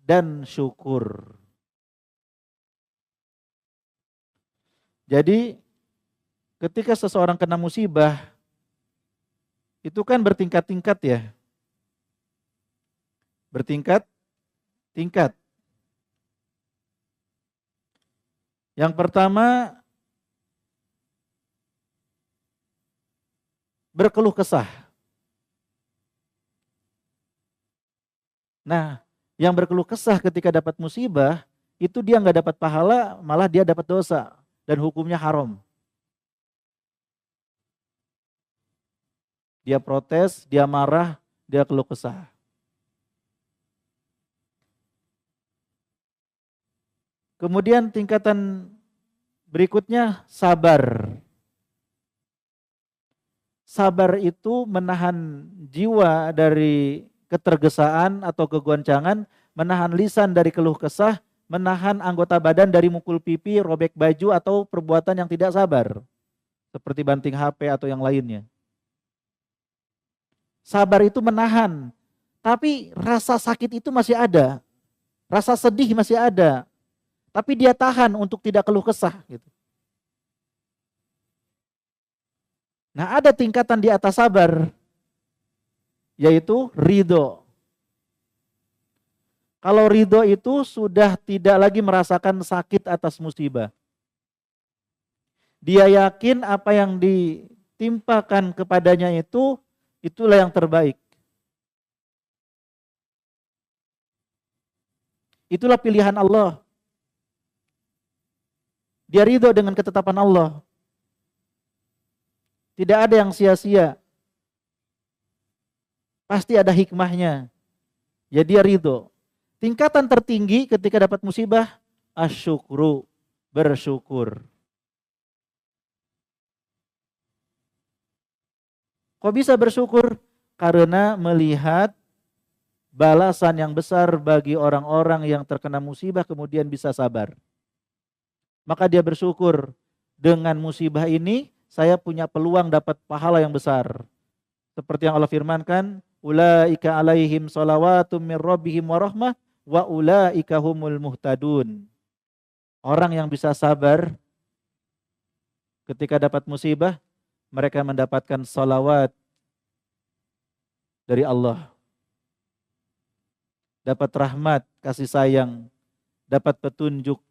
dan syukur. Jadi ketika seseorang kena musibah, itu kan bertingkat-tingkat ya. Bertingkat-tingkat. Yang pertama, berkeluh kesah. Nah, yang berkeluh kesah ketika dapat musibah, itu dia nggak dapat pahala, malah dia dapat dosa. Dan hukumnya haram. Dia protes, dia marah, dia keluh kesah. Kemudian tingkatan berikutnya sabar. Sabar itu menahan jiwa dari ketergesaan atau kegoncangan, menahan lisan dari keluh kesah, menahan anggota badan dari mukul pipi, robek baju atau perbuatan yang tidak sabar. Seperti banting HP atau yang lainnya. Sabar itu menahan, tapi rasa sakit itu masih ada. Rasa sedih masih ada. Tapi dia tahan untuk tidak keluh kesah gitu. Nah, ada tingkatan di atas sabar, yaitu ridho. Kalau ridho itu sudah tidak lagi merasakan sakit atas musibah. Dia yakin apa yang ditimpakan kepadanya itulah yang terbaik. Itulah pilihan Allah. Dia ridho dengan ketetapan Allah. Tidak ada yang sia-sia. Pasti ada hikmahnya. Ya dia ridho. Tingkatan tertinggi ketika dapat musibah, asyukru, bersyukur. Kok bisa bersyukur? Karena melihat balasan yang besar bagi orang-orang yang terkena musibah kemudian bisa sabar. Maka dia bersyukur, dengan musibah ini saya punya peluang dapat pahala yang besar. Seperti yang Allah firmankan, ulaika alaihim shalawatum mir rabbihim wa rahmah wa ulaika humul muhtadun. Orang yang bisa sabar ketika dapat musibah, mereka mendapatkan salawat dari Allah. Dapat rahmat, kasih sayang, dapat petunjuk.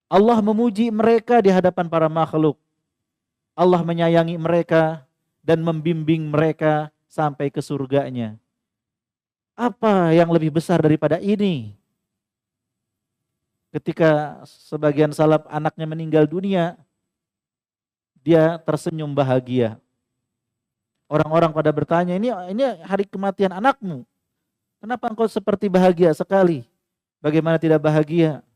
Allah memuji mereka di hadapan para makhluk. Allah menyayangi mereka dan membimbing mereka sampai ke surganya. Apa yang lebih besar daripada ini? Ketika sebagian salaf anaknya meninggal dunia, dia tersenyum bahagia. Orang-orang pada bertanya, ini hari kematian anakmu. Kenapa engkau seperti bahagia sekali? Bagaimana tidak bahagia?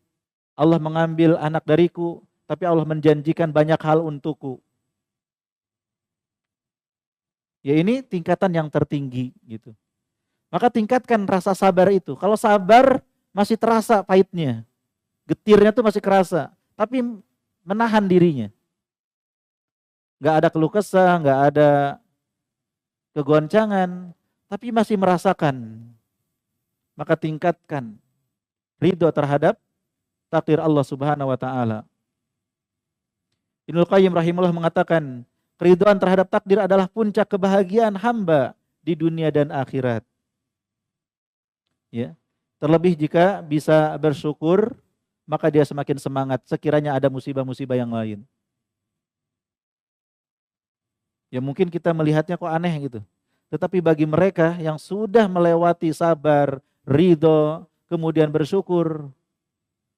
Allah mengambil anak dariku, tapi Allah menjanjikan banyak hal untukku. Ya ini tingkatan yang tertinggi gitu. Maka tingkatkan rasa sabar itu. Kalau sabar masih terasa pahitnya. Getirnya tuh masih kerasa, tapi menahan dirinya. Gak ada keluh kesah, gak ada kegoncangan, tapi masih merasakan. Maka tingkatkan ridho terhadap takdir Allah Subhanahu wa taala. Ibnu Qayyim rahimahullah mengatakan, keridhaan terhadap takdir adalah puncak kebahagiaan hamba di dunia dan akhirat. Ya. Terlebih jika bisa bersyukur, maka dia semakin semangat sekiranya ada musibah-musibah yang lain. Ya mungkin kita melihatnya kok aneh gitu. Tetapi bagi mereka yang sudah melewati sabar, ridho, kemudian bersyukur,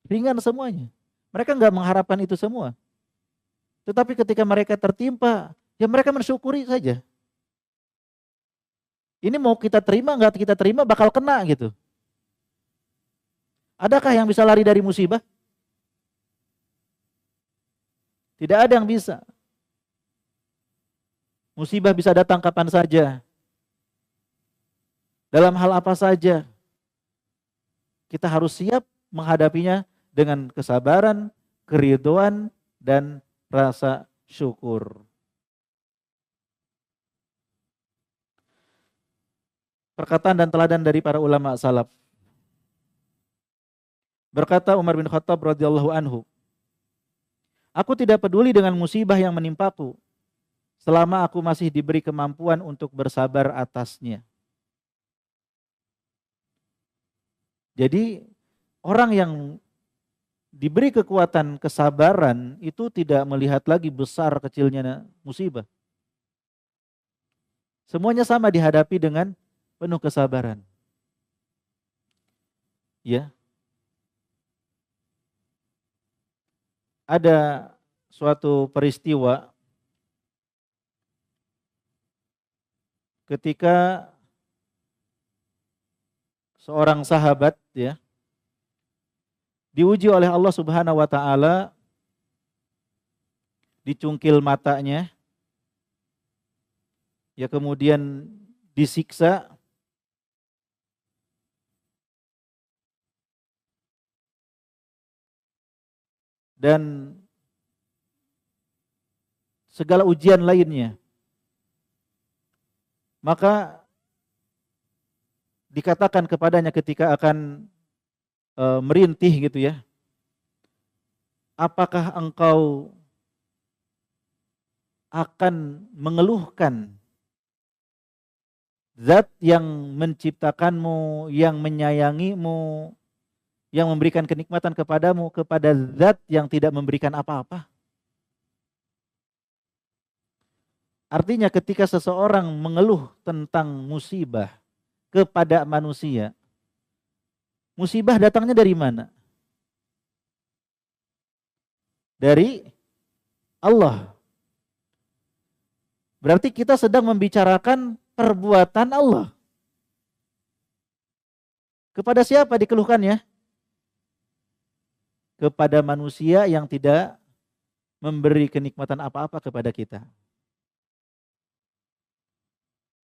ringan semuanya. Mereka nggak mengharapkan itu semua. Tetapi ketika mereka tertimpa, ya mereka mensyukuri saja. Ini mau kita terima nggak kita terima bakal kena gitu. Adakah yang bisa lari dari musibah? Tidak ada yang bisa. Musibah bisa datang kapan saja. Dalam hal apa saja. Kita harus siap menghadapinya dengan kesabaran, keridhaan, dan rasa syukur. Perkataan dan teladan dari para ulama salaf. Berkata Umar bin Khattab radhiyallahu anhu, "Aku tidak peduli dengan musibah yang menimpaku, selama aku masih diberi kemampuan untuk bersabar atasnya." Jadi orang yang diberi kekuatan kesabaran itu tidak melihat lagi besar kecilnya musibah. Semuanya sama dihadapi dengan penuh kesabaran. Ya. Ada suatu peristiwa ketika seorang sahabat ya diuji oleh Allah Subhanahu wa taala, dicungkil matanya, ya kemudian disiksa, dan segala ujian lainnya. Maka dikatakan kepadanya ketika akan merintih gitu ya, apakah engkau akan mengeluhkan zat yang menciptakanmu, yang menyayangimu, yang memberikan kenikmatan kepadamu, kepada zat yang tidak memberikan apa-apa? Artinya ketika seseorang mengeluh tentang musibah kepada manusia, musibah datangnya dari mana? Dari Allah. Berarti kita sedang membicarakan perbuatan Allah. Kepada siapa dikeluhkannya? Kepada manusia yang tidak memberi kenikmatan apa-apa kepada kita.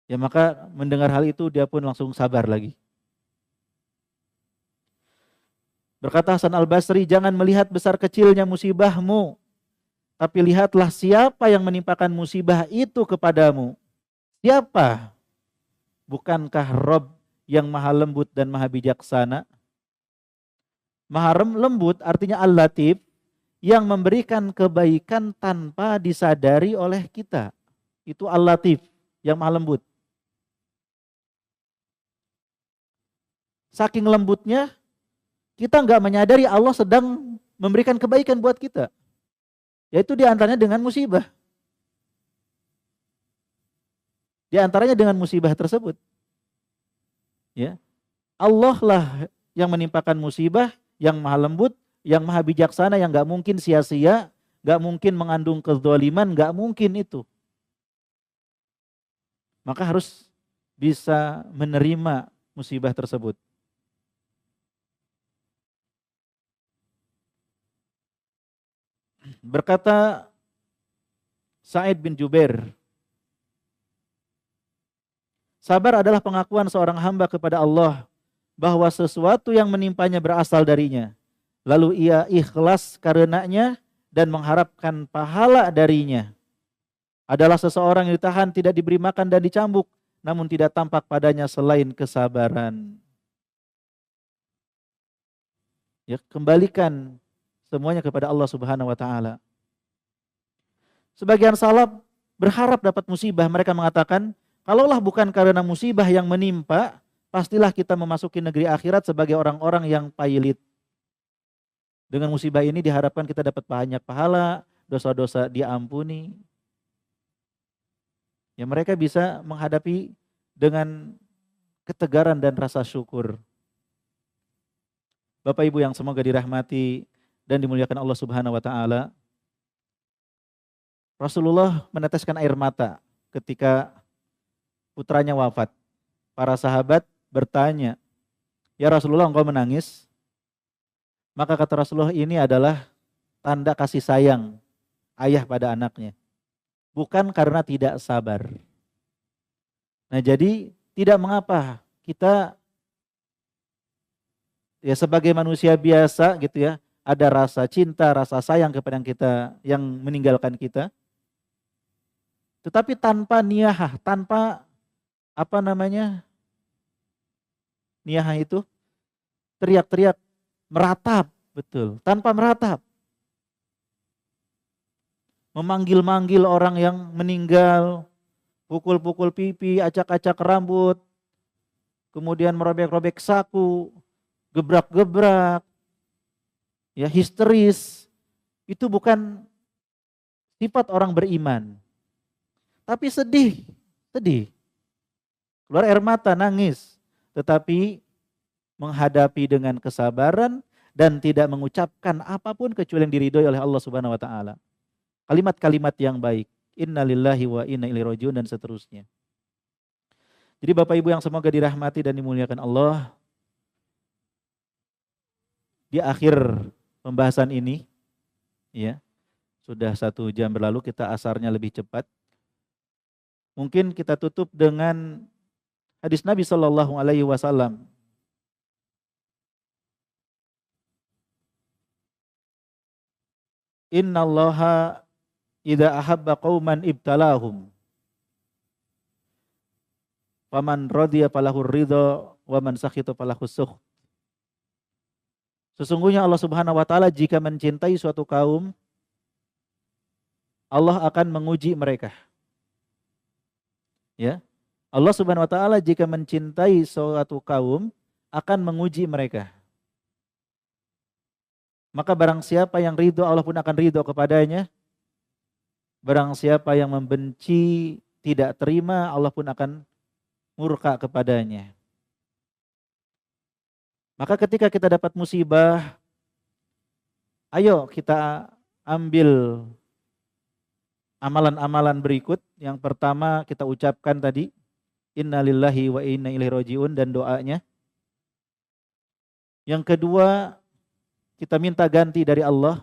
Ya maka mendengar hal itu dia pun langsung sabar lagi. Berkata Hasan Al-Basri, jangan melihat besar kecilnya musibahmu, tapi lihatlah siapa yang menimpakan musibah itu kepadamu. Siapa? Bukankah Rabb yang maha lembut dan maha bijaksana? Maha lembut artinya Al-Latif, yang memberikan kebaikan tanpa disadari oleh kita. Itu Al-Latif, yang maha lembut. Saking lembutnya, kita nggak menyadari Allah sedang memberikan kebaikan buat kita. Yaitu diantaranya dengan musibah. Diantaranya dengan musibah tersebut. Ya, Allah lah yang menimpakan musibah, yang maha lembut, yang maha bijaksana, yang nggak mungkin sia-sia, nggak mungkin mengandung kezaliman, nggak mungkin itu. Maka harus bisa menerima musibah tersebut. Berkata Sa'id bin Jubair, sabar adalah pengakuan seorang hamba kepada Allah bahwa sesuatu yang menimpanya berasal darinya. Lalu ia ikhlas karenanya dan mengharapkan pahala darinya. Adalah seseorang yang ditahan, tidak diberi makan dan dicambuk, namun tidak tampak padanya selain kesabaran. Ya, kembalikan semuanya kepada Allah Subhanahu wa taala. Sebagian salaf berharap dapat musibah, mereka mengatakan, kalaulah bukan karena musibah yang menimpa, pastilah kita memasuki negeri akhirat sebagai orang-orang yang pailit. Dengan musibah ini diharapkan kita dapat banyak pahala, dosa-dosa diampuni. Ya mereka bisa menghadapi dengan ketegaran dan rasa syukur. Bapak Ibu yang semoga dirahmati dan dimuliakan Allah Subhanahu wa taala. Rasulullah meneteskan air mata ketika putranya wafat. Para sahabat bertanya, "Ya Rasulullah, engkau menangis?" Maka kata Rasulullah, ini adalah tanda kasih sayang ayah pada anaknya. bukan karena tidak sabar. Nah, jadi tidak mengapa kita ya sebagai manusia biasa gitu ya, ada rasa cinta, rasa sayang kepada yang meninggalkan kita, tetapi tanpa niyahah, tanpa apa namanya? Niyahah itu teriak-teriak, meratap, betul, tanpa meratap. Memanggil-manggil orang yang meninggal, pukul-pukul pipi, acak-acak rambut, kemudian merobek-robek saku, gebrak-gebrak, ya histeris. Itu bukan sifat orang beriman. Tapi sedih, sedih. Keluar air mata, nangis. Tetapi menghadapi dengan kesabaran dan tidak mengucapkan apapun kecuali yang diridhoi oleh Allah Subhanahu wa taala. Kalimat-kalimat yang baik. Innalillahi wa inna ilaihi rajiun dan seterusnya. Jadi Bapak Ibu yang semoga dirahmati dan dimuliakan Allah, di akhir pembahasan ini, ya sudah 1 jam berlalu, kita asarnya lebih cepat. Mungkin kita tutup dengan hadis Nabi Shallallahu Alaihi Wasallam. Innallaha idza ahabba qauman ibtalahum. Faman radiya falahur ridha wa man sakhita falahus sukh. Sesungguhnya Allah Subhanahu wa taala jika mencintai suatu kaum, Allah akan menguji mereka. Ya. Allah Subhanahu wa taala jika mencintai suatu kaum akan menguji mereka. Maka barang siapa yang ridho, Allah pun akan ridho kepadanya. Barang siapa yang membenci, tidak terima, Allah pun akan murka kepadanya. Maka ketika kita dapat musibah, ayo kita ambil amalan-amalan berikut. Yang pertama kita ucapkan tadi, innalillahi wa inna ilaihi rajiun, dan doanya. Yang kedua, kita minta ganti dari Allah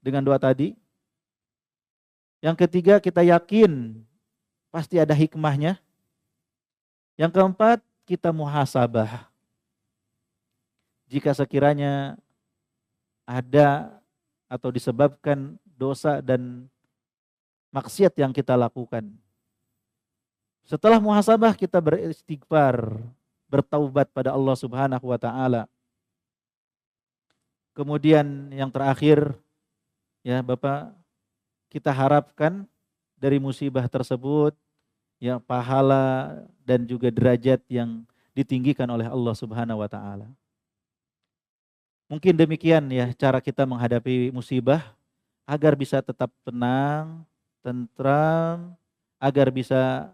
dengan doa tadi. Yang ketiga, kita yakin pasti ada hikmahnya. Yang keempat, kita muhasabah. Jika sekiranya ada atau disebabkan dosa dan maksiat yang kita lakukan. Setelah muhasabah kita beristighfar, bertaubat pada Allah Subhanahu wa taala. Kemudian yang terakhir, ya Bapak, kita harapkan dari musibah tersebut ya pahala dan juga derajat yang ditinggikan oleh Allah Subhanahu wa taala. Mungkin demikian ya cara kita menghadapi musibah agar bisa tetap tenang, tentram, agar bisa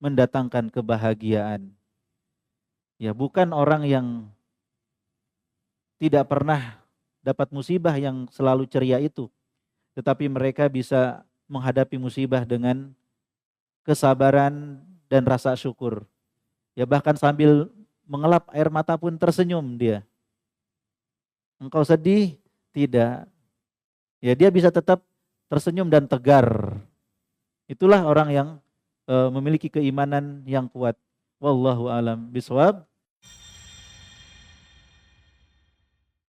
mendatangkan kebahagiaan. Ya, bukan orang yang tidak pernah dapat musibah yang selalu ceria itu, tetapi mereka bisa menghadapi musibah dengan kesabaran dan rasa syukur. Ya bahkan sambil mengelap air mata pun tersenyum dia. Engkau sedih? Tidak. Ya dia bisa tetap tersenyum dan tegar. Itulah orang yang memiliki keimanan yang kuat. Wallahu a'lam bishawab.